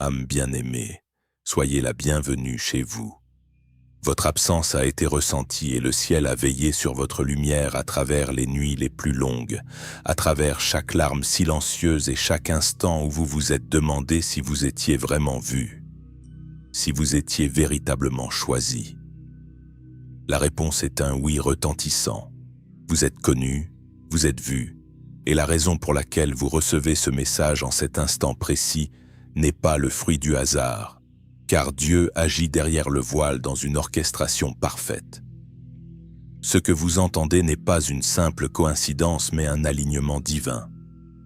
Âme bien-aimée, soyez la bienvenue chez vous. Votre absence a été ressentie et le ciel a veillé sur votre lumière à travers les nuits les plus longues, à travers chaque larme silencieuse et chaque instant où vous vous êtes demandé si vous étiez vraiment vu, si vous étiez véritablement choisi. La réponse est un oui retentissant. Vous êtes connu, vous êtes vu, et la raison pour laquelle vous recevez ce message en cet instant précis n'est pas le fruit du hasard, car Dieu agit derrière le voile dans une orchestration parfaite. Ce que vous entendez n'est pas une simple coïncidence mais un alignement divin.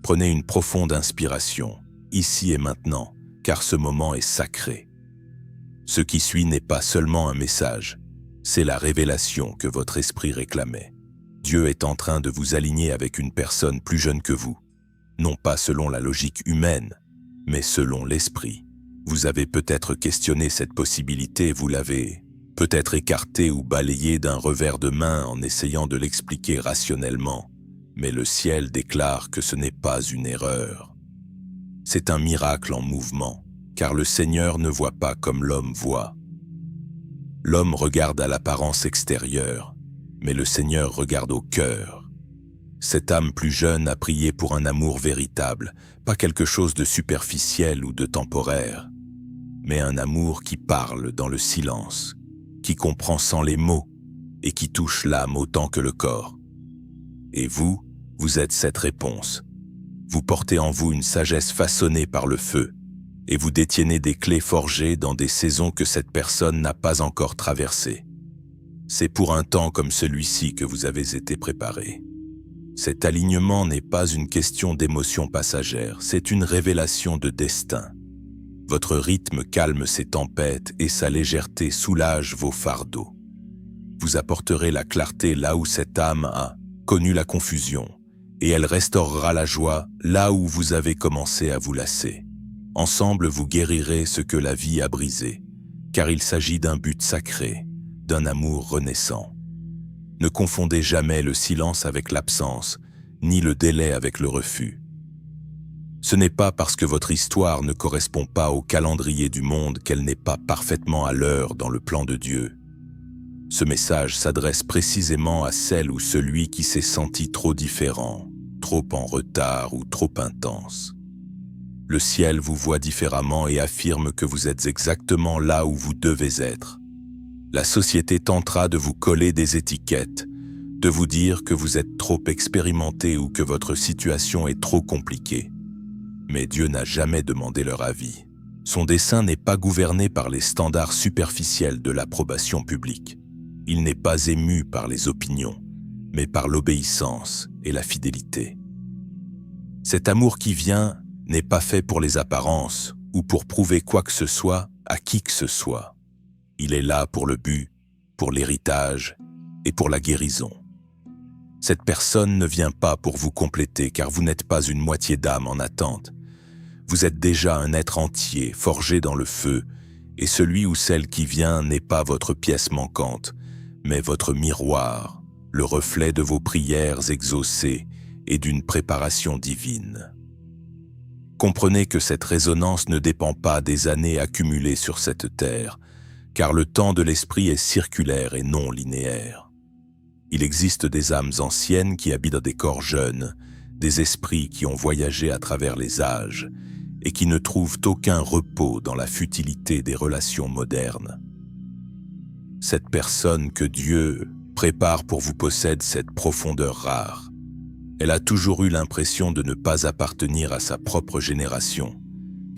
Prenez une profonde inspiration, ici et maintenant, car ce moment est sacré. Ce qui suit n'est pas seulement un message, c'est la révélation que votre esprit réclamait. Dieu est en train de vous aligner avec une personne plus jeune que vous, non pas selon la logique humaine, mais selon l'esprit. Vous avez peut-être questionné cette possibilité, vous l'avez peut-être écartée ou balayée d'un revers de main en essayant de l'expliquer rationnellement, mais le ciel déclare que ce n'est pas une erreur. C'est un miracle en mouvement, car le Seigneur ne voit pas comme l'homme voit. L'homme regarde à l'apparence extérieure, mais le Seigneur regarde au cœur. Cette âme plus jeune a prié pour un amour véritable, pas quelque chose de superficiel ou de temporaire, mais un amour qui parle dans le silence, qui comprend sans les mots et qui touche l'âme autant que le corps. Et vous, vous êtes cette réponse. Vous portez en vous une sagesse façonnée par le feu, et vous détiennez des clés forgées dans des saisons que cette personne n'a pas encore traversées. C'est pour un temps comme celui-ci que vous avez été préparé. Cet alignement n'est pas une question d'émotion passagère, c'est une révélation de destin. Votre rythme calme ces tempêtes et sa légèreté soulage vos fardeaux. Vous apporterez la clarté là où cette âme a connu la confusion, et elle restaurera la joie là où vous avez commencé à vous lasser. Ensemble, vous guérirez ce que la vie a brisé, car il s'agit d'un but sacré, d'un amour renaissant. Ne confondez jamais le silence avec l'absence, ni le délai avec le refus. Ce n'est pas parce que votre histoire ne correspond pas au calendrier du monde qu'elle n'est pas parfaitement à l'heure dans le plan de Dieu. Ce message s'adresse précisément à celle ou celui qui s'est senti trop différent, trop en retard ou trop intense. Le ciel vous voit différemment et affirme que vous êtes exactement là où vous devez être. La société tentera de vous coller des étiquettes, de vous dire que vous êtes trop expérimenté ou que votre situation est trop compliquée. Mais Dieu n'a jamais demandé leur avis. Son dessein n'est pas gouverné par les standards superficiels de l'approbation publique. Il n'est pas ému par les opinions, mais par l'obéissance et la fidélité. Cet amour qui vient n'est pas fait pour les apparences ou pour prouver quoi que ce soit à qui que ce soit. Il est là pour le but, pour l'héritage et pour la guérison. Cette personne ne vient pas pour vous compléter car vous n'êtes pas une moitié d'âme en attente. Vous êtes déjà un être entier, forgé dans le feu, et celui ou celle qui vient n'est pas votre pièce manquante, mais votre miroir, le reflet de vos prières exaucées et d'une préparation divine. Comprenez que cette résonance ne dépend pas des années accumulées sur cette terre, car le temps de l'esprit est circulaire et non linéaire. Il existe des âmes anciennes qui habitent dans des corps jeunes, des esprits qui ont voyagé à travers les âges et qui ne trouvent aucun repos dans la futilité des relations modernes. Cette personne que Dieu prépare pour vous possède cette profondeur rare. Elle a toujours eu l'impression de ne pas appartenir à sa propre génération,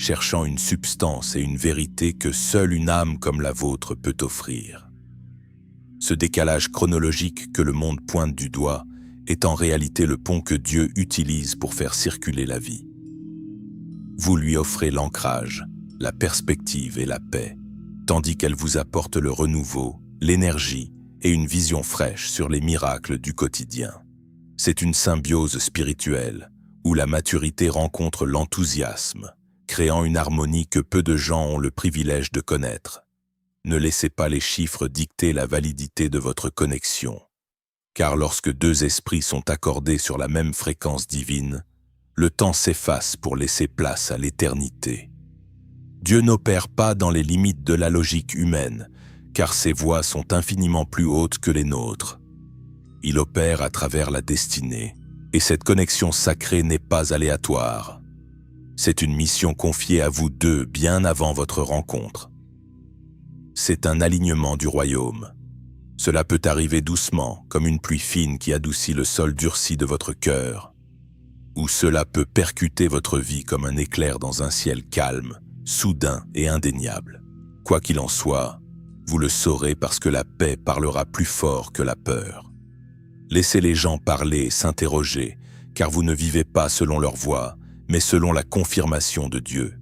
cherchant une substance et une vérité que seule une âme comme la vôtre peut offrir. Ce décalage chronologique que le monde pointe du doigt est en réalité le pont que Dieu utilise pour faire circuler la vie. Vous lui offrez l'ancrage, la perspective et la paix, tandis qu'elle vous apporte le renouveau, l'énergie et une vision fraîche sur les miracles du quotidien. C'est une symbiose spirituelle où la maturité rencontre l'enthousiasme, créant une harmonie que peu de gens ont le privilège de connaître. Ne laissez pas les chiffres dicter la validité de votre connexion, car lorsque deux esprits sont accordés sur la même fréquence divine, le temps s'efface pour laisser place à l'éternité. Dieu n'opère pas dans les limites de la logique humaine, car ses voies sont infiniment plus hautes que les nôtres. Il opère à travers la destinée, et cette connexion sacrée n'est pas aléatoire. C'est une mission confiée à vous deux bien avant votre rencontre. C'est un alignement du royaume. Cela peut arriver doucement, comme une pluie fine qui adoucit le sol durci de votre cœur. Ou cela peut percuter votre vie comme un éclair dans un ciel calme, soudain et indéniable. Quoi qu'il en soit, vous le saurez parce que la paix parlera plus fort que la peur. Laissez les gens parler et s'interroger, car vous ne vivez pas selon leur voix, mais selon la confirmation de Dieu.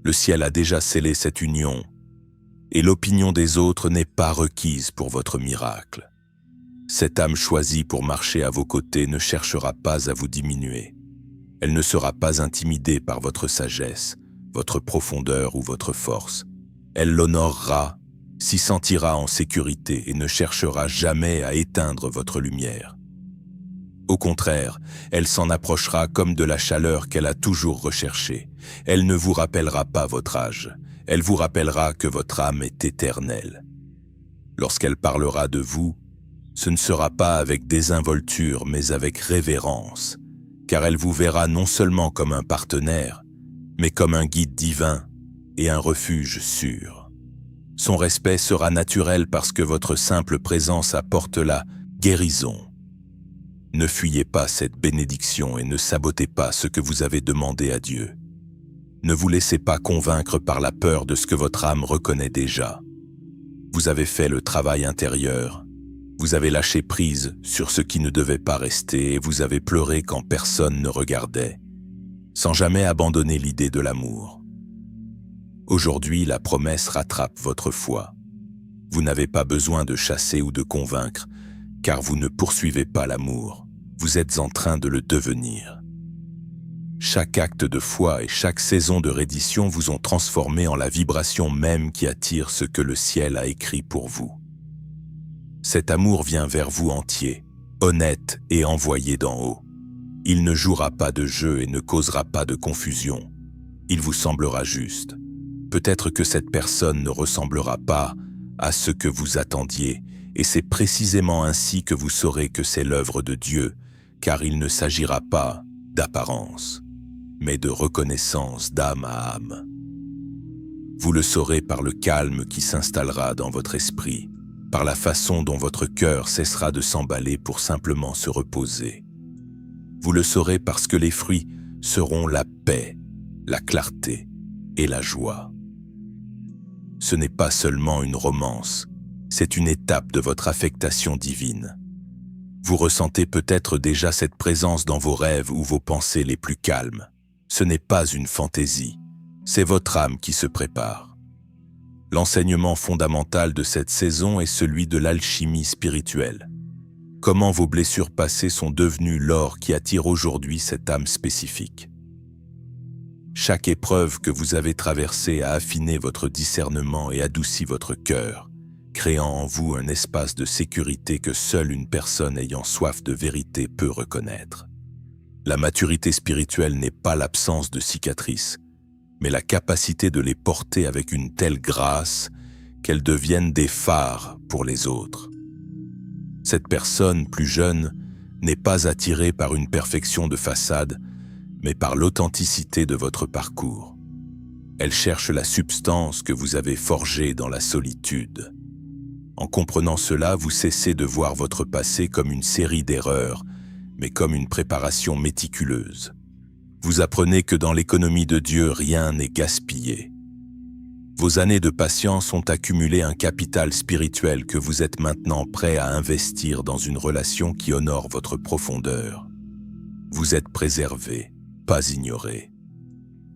Le ciel a déjà scellé cette union, et l'opinion des autres n'est pas requise pour votre miracle. Cette âme choisie pour marcher à vos côtés ne cherchera pas à vous diminuer. Elle ne sera pas intimidée par votre sagesse, votre profondeur ou votre force. Elle l'honorera, s'y sentira en sécurité et ne cherchera jamais à éteindre votre lumière. Au contraire, elle s'en approchera comme de la chaleur qu'elle a toujours recherchée. Elle ne vous rappellera pas votre âge. Elle vous rappellera que votre âme est éternelle. Lorsqu'elle parlera de vous, ce ne sera pas avec désinvolture, mais avec révérence, car elle vous verra non seulement comme un partenaire, mais comme un guide divin et un refuge sûr. Son respect sera naturel parce que votre simple présence apporte la guérison. Ne fuyez pas cette bénédiction et ne sabotez pas ce que vous avez demandé à Dieu. Ne vous laissez pas convaincre par la peur de ce que votre âme reconnaît déjà. Vous avez fait le travail intérieur. Vous avez lâché prise sur ce qui ne devait pas rester et vous avez pleuré quand personne ne regardait, sans jamais abandonner l'idée de l'amour. Aujourd'hui, la promesse rattrape votre foi. Vous n'avez pas besoin de chasser ou de convaincre, car vous ne poursuivez pas l'amour, vous êtes en train de le devenir. Chaque acte de foi et chaque saison de reddition vous ont transformé en la vibration même qui attire ce que le ciel a écrit pour vous. Cet amour vient vers vous entier, honnête et envoyé d'en haut. Il ne jouera pas de jeu et ne causera pas de confusion. Il vous semblera juste. Peut-être que cette personne ne ressemblera pas à ce que vous attendiez, et c'est précisément ainsi que vous saurez que c'est l'œuvre de Dieu, car il ne s'agira pas d'apparence, mais de reconnaissance d'âme à âme. Vous le saurez par le calme qui s'installera dans votre esprit, par la façon dont votre cœur cessera de s'emballer pour simplement se reposer. Vous le saurez parce que les fruits seront la paix, la clarté et la joie. Ce n'est pas seulement une romance, c'est une étape de votre affectation divine. Vous ressentez peut-être déjà cette présence dans vos rêves ou vos pensées les plus calmes. Ce n'est pas une fantaisie, c'est votre âme qui se prépare. L'enseignement fondamental de cette saison est celui de l'alchimie spirituelle. Comment vos blessures passées sont devenues l'or qui attire aujourd'hui cette âme spécifique. Chaque épreuve que vous avez traversée a affiné votre discernement et adouci votre cœur, créant en vous un espace de sécurité que seule une personne ayant soif de vérité peut reconnaître. La maturité spirituelle n'est pas l'absence de cicatrices, mais la capacité de les porter avec une telle grâce qu'elles deviennent des phares pour les autres. Cette personne plus jeune n'est pas attirée par une perfection de façade, mais par l'authenticité de votre parcours. Elle cherche la substance que vous avez forgée dans la solitude. En comprenant cela, vous cessez de voir votre passé comme une série d'erreurs, mais comme une préparation méticuleuse. Vous apprenez que dans l'économie de Dieu, rien n'est gaspillé. Vos années de patience ont accumulé un capital spirituel que vous êtes maintenant prêt à investir dans une relation qui honore votre profondeur. Vous êtes préservé, pas ignoré.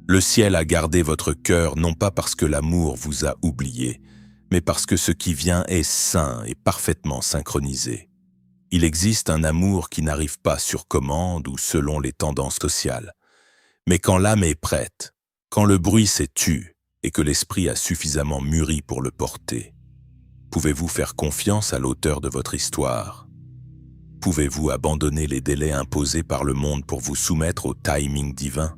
Le ciel a gardé votre cœur non pas parce que l'amour vous a oublié, mais parce que ce qui vient est saint et parfaitement synchronisé. Il existe un amour qui n'arrive pas sur commande ou selon les tendances sociales. Mais quand l'âme est prête, quand le bruit s'est tu et que l'esprit a suffisamment mûri pour le porter, pouvez-vous faire confiance à l'auteur de votre histoire? Pouvez-vous abandonner les délais imposés par le monde pour vous soumettre au timing divin?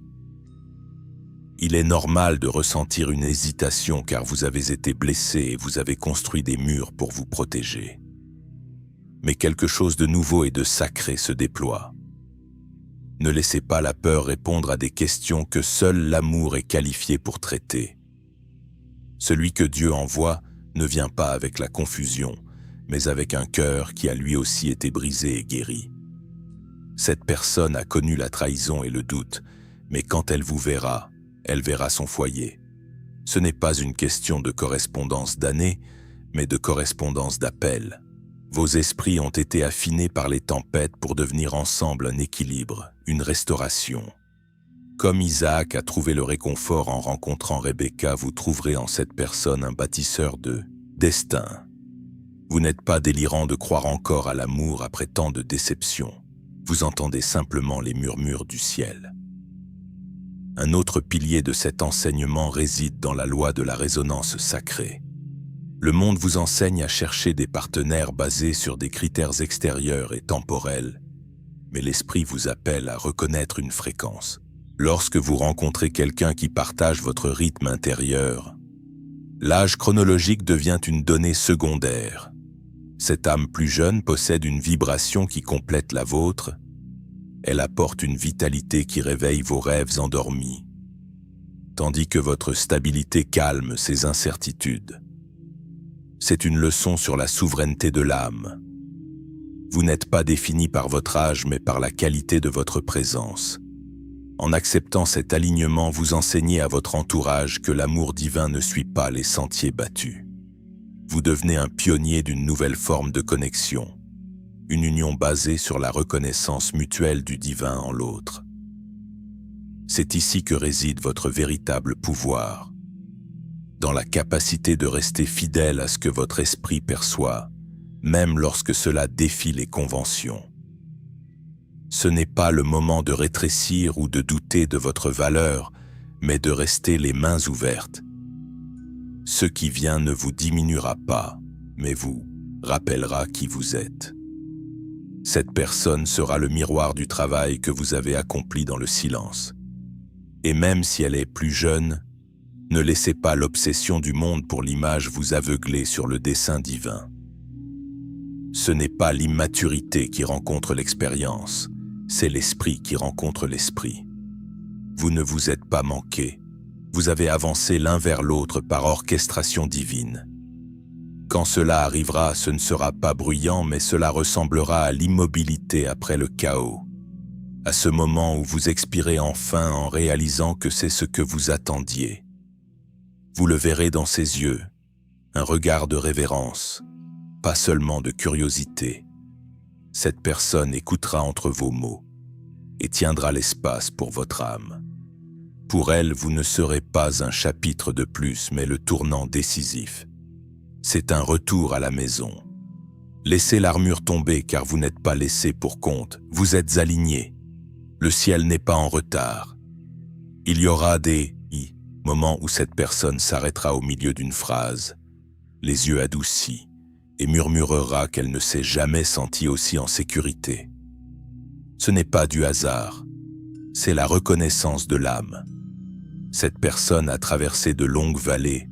Il est normal de ressentir une hésitation car vous avez été blessé et vous avez construit des murs pour vous protéger. Mais quelque chose de nouveau et de sacré se déploie. Ne laissez pas la peur répondre à des questions que seul l'amour est qualifié pour traiter. Celui que Dieu envoie ne vient pas avec la confusion, mais avec un cœur qui a lui aussi été brisé et guéri. Cette personne a connu la trahison et le doute, mais quand elle vous verra, elle verra son foyer. Ce n'est pas une question de correspondance d'années, mais de correspondance d'appel. Vos esprits ont été affinés par les tempêtes pour devenir ensemble un équilibre, une restauration. Comme Isaac a trouvé le réconfort en rencontrant Rebecca, vous trouverez en cette personne un bâtisseur de destin. Vous n'êtes pas délirant de croire encore à l'amour après tant de déceptions. Vous entendez simplement les murmures du ciel. Un autre pilier de cet enseignement réside dans la loi de la résonance sacrée. Le monde vous enseigne à chercher des partenaires basés sur des critères extérieurs et temporels, mais l'esprit vous appelle à reconnaître une fréquence. Lorsque vous rencontrez quelqu'un qui partage votre rythme intérieur, l'âge chronologique devient une donnée secondaire. Cette âme plus jeune possède une vibration qui complète la vôtre. Elle apporte une vitalité qui réveille vos rêves endormis, tandis que votre stabilité calme ces incertitudes. C'est une leçon sur la souveraineté de l'âme. Vous n'êtes pas défini par votre âge, mais par la qualité de votre présence. En acceptant cet alignement, vous enseignez à votre entourage que l'amour divin ne suit pas les sentiers battus. Vous devenez un pionnier d'une nouvelle forme de connexion, une union basée sur la reconnaissance mutuelle du divin en l'autre. C'est ici que réside votre véritable pouvoir, dans la capacité de rester fidèle à ce que votre esprit perçoit, même lorsque cela défie les conventions. Ce n'est pas le moment de rétrécir ou de douter de votre valeur, mais de rester les mains ouvertes. Ce qui vient ne vous diminuera pas, mais vous rappellera qui vous êtes. Cette personne sera le miroir du travail que vous avez accompli dans le silence. Et même si elle est plus jeune, ne laissez pas l'obsession du monde pour l'image vous aveugler sur le dessein divin. Ce n'est pas l'immaturité qui rencontre l'expérience, c'est l'esprit qui rencontre l'esprit. Vous ne vous êtes pas manqué, vous avez avancé l'un vers l'autre par orchestration divine. Quand cela arrivera, ce ne sera pas bruyant, mais cela ressemblera à l'immobilité après le chaos. À ce moment où vous expirez enfin en réalisant que c'est ce que vous attendiez. Vous le verrez dans ses yeux, un regard de révérence, pas seulement de curiosité. Cette personne écoutera entre vos mots et tiendra l'espace pour votre âme. Pour elle, vous ne serez pas un chapitre de plus, mais le tournant décisif. C'est un retour à la maison. Laissez l'armure tomber car vous n'êtes pas laissé pour compte, vous êtes aligné. Le ciel n'est pas en retard. Il y aura des moments où cette personne s'arrêtera au milieu d'une phrase, les yeux adoucis, et murmurera qu'elle ne s'est jamais sentie aussi en sécurité. Ce n'est pas du hasard, c'est la reconnaissance de l'âme. Cette personne a traversé de longues vallées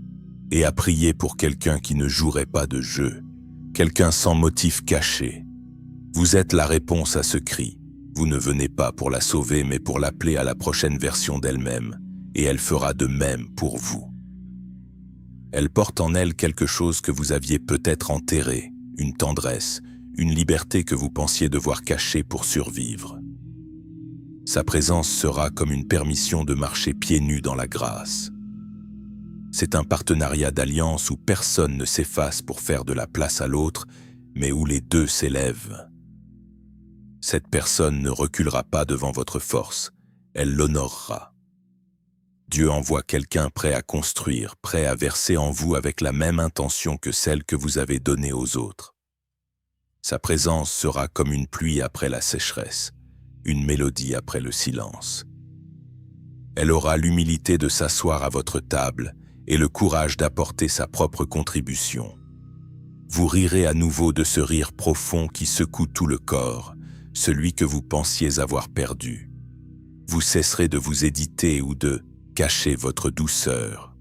et a prié pour quelqu'un qui ne jouerait pas de jeu, quelqu'un sans motif caché. Vous êtes la réponse à ce cri. Vous ne venez pas pour la sauver, mais pour l'appeler à la prochaine version d'elle-même, et elle fera de même pour vous. Elle porte en elle quelque chose que vous aviez peut-être enterré, une tendresse, une liberté que vous pensiez devoir cacher pour survivre. Sa présence sera comme une permission de marcher pieds nus dans la grâce. C'est un partenariat d'alliance où personne ne s'efface pour faire de la place à l'autre, mais où les deux s'élèvent. Cette personne ne reculera pas devant votre force, elle l'honorera. Dieu envoie quelqu'un prêt à construire, prêt à verser en vous avec la même intention que celle que vous avez donnée aux autres. Sa présence sera comme une pluie après la sécheresse, une mélodie après le silence. Elle aura l'humilité de s'asseoir à votre table et le courage d'apporter sa propre contribution. Vous rirez à nouveau de ce rire profond qui secoue tout le corps, celui que vous pensiez avoir perdu. Vous cesserez de vous éditer ou de cachez votre douceur.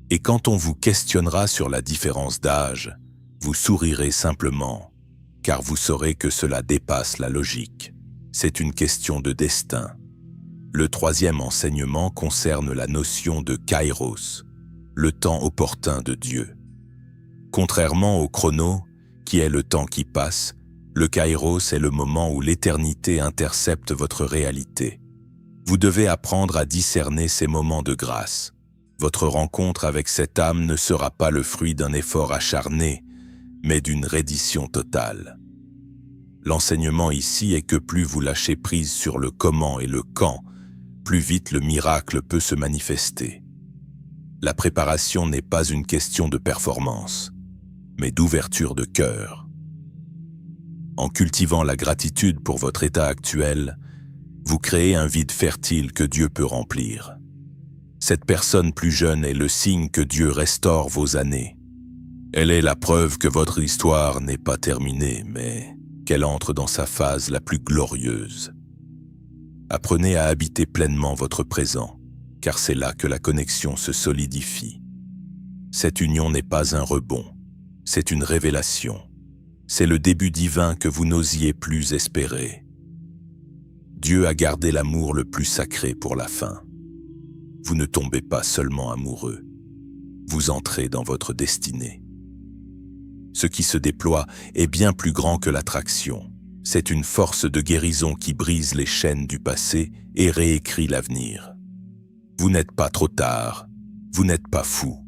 Et quand on vous questionnera sur la différence d'âge, vous sourirez simplement, car vous saurez que cela dépasse la logique. C'est une question de destin. Le troisième enseignement concerne la notion de kairos, le temps opportun de Dieu. Contrairement au chrono, qui est le temps qui passe, le kairos est le moment où l'éternité intercepte votre réalité. Vous devez apprendre à discerner ces moments de grâce. Votre rencontre avec cette âme ne sera pas le fruit d'un effort acharné, mais d'une reddition totale. L'enseignement ici est que plus vous lâchez prise sur le comment et le quand, plus vite le miracle peut se manifester. La préparation n'est pas une question de performance, mais d'ouverture de cœur. En cultivant la gratitude pour votre état actuel, vous créez un vide fertile que Dieu peut remplir. Cette personne plus jeune est le signe que Dieu restaure vos années. Elle est la preuve que votre histoire n'est pas terminée, mais qu'elle entre dans sa phase la plus glorieuse. Apprenez à habiter pleinement votre présent, car c'est là que la connexion se solidifie. Cette union n'est pas un rebond, c'est une révélation. C'est le début divin que vous n'osiez plus espérer. Dieu a gardé l'amour le plus sacré pour la fin. Vous ne tombez pas seulement amoureux, vous entrez dans votre destinée. Ce qui se déploie est bien plus grand que l'attraction. C'est une force de guérison qui brise les chaînes du passé et réécrit l'avenir. Vous n'êtes pas trop tard, vous n'êtes pas fou.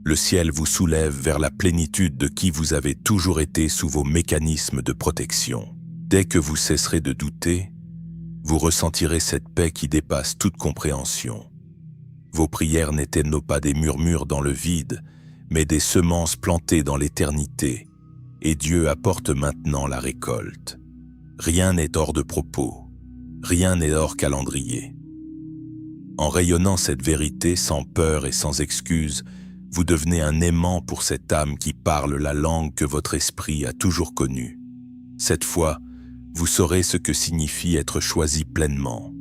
Le ciel vous soulève vers la plénitude de qui vous avez toujours été sous vos mécanismes de protection. Dès que vous cesserez de douter, vous ressentirez cette paix qui dépasse toute compréhension. Vos prières n'étaient pas des murmures dans le vide, mais des semences plantées dans l'éternité, et Dieu apporte maintenant la récolte. Rien n'est hors de propos, rien n'est hors calendrier. En rayonnant cette vérité sans peur et sans excuse, vous devenez un aimant pour cette âme qui parle la langue que votre esprit a toujours connue. Cette fois, vous saurez ce que signifie être choisi pleinement,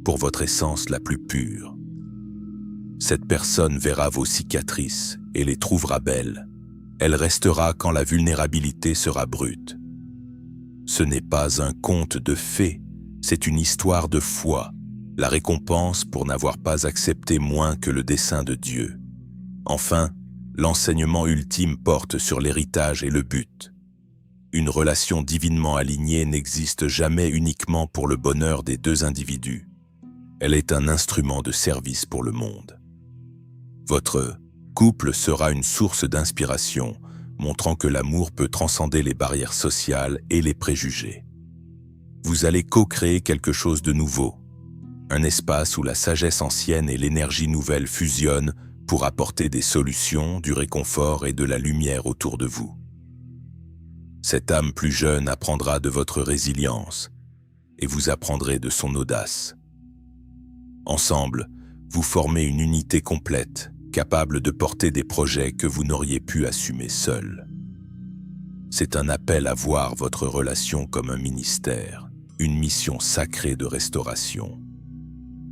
pour votre essence la plus pure. Cette personne verra vos cicatrices et les trouvera belles. Elle restera quand la vulnérabilité sera brute. Ce n'est pas un conte de fées, c'est une histoire de foi, la récompense pour n'avoir pas accepté moins que le dessein de Dieu. Enfin, l'enseignement ultime porte sur l'héritage et le but. Une relation divinement alignée n'existe jamais uniquement pour le bonheur des deux individus. Elle est un instrument de service pour le monde. Votre couple sera une source d'inspiration, montrant que l'amour peut transcender les barrières sociales et les préjugés. Vous allez co-créer quelque chose de nouveau, un espace où la sagesse ancienne et l'énergie nouvelle fusionnent pour apporter des solutions, du réconfort et de la lumière autour de vous. Cette âme plus jeune apprendra de votre résilience et vous apprendrez de son audace. Ensemble, vous formez une unité complète, capable de porter des projets que vous n'auriez pu assumer seul. C'est un appel à voir votre relation comme un ministère, une mission sacrée de restauration.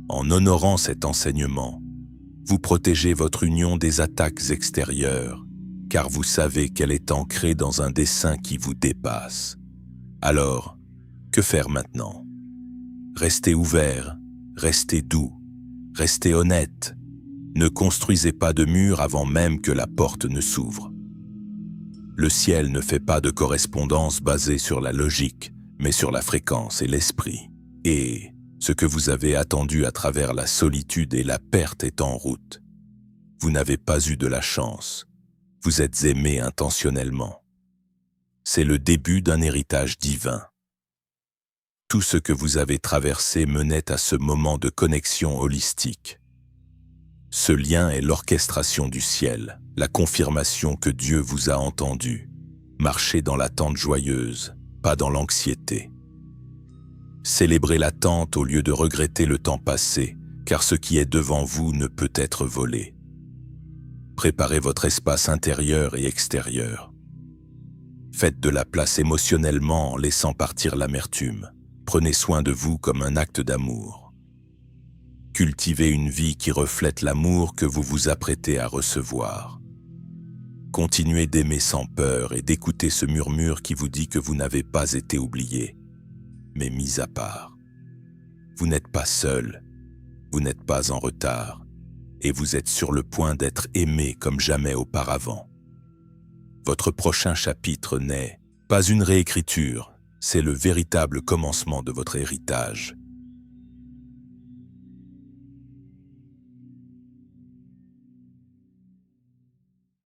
En honorant cet enseignement, vous protégez votre union des attaques extérieures, car vous savez qu'elle est ancrée dans un dessein qui vous dépasse. Alors, que faire maintenant? Restez ouvert, restez doux, restez honnête. Ne construisez pas de mur avant même que la porte ne s'ouvre. Le ciel ne fait pas de correspondance basée sur la logique, mais sur la fréquence et l'esprit. Et ce que vous avez attendu à travers la solitude et la perte est en route. Vous n'avez pas eu de la chance. Vous êtes aimé intentionnellement. C'est le début d'un héritage divin. Tout ce que vous avez traversé menait à ce moment de connexion holistique. Ce lien est l'orchestration du ciel, la confirmation que Dieu vous a entendu. Marchez dans l'attente joyeuse, pas dans l'anxiété. Célébrez l'attente au lieu de regretter le temps passé, car ce qui est devant vous ne peut être volé. Préparez votre espace intérieur et extérieur. Faites de la place émotionnellement en laissant partir l'amertume. Prenez soin de vous comme un acte d'amour. Cultivez une vie qui reflète l'amour que vous vous apprêtez à recevoir. Continuez d'aimer sans peur et d'écouter ce murmure qui vous dit que vous n'avez pas été oublié, mais mis à part. Vous n'êtes pas seul, vous n'êtes pas en retard, et vous êtes sur le point d'être aimé comme jamais auparavant. Votre prochain chapitre n'est pas une réécriture, c'est le véritable commencement de votre héritage.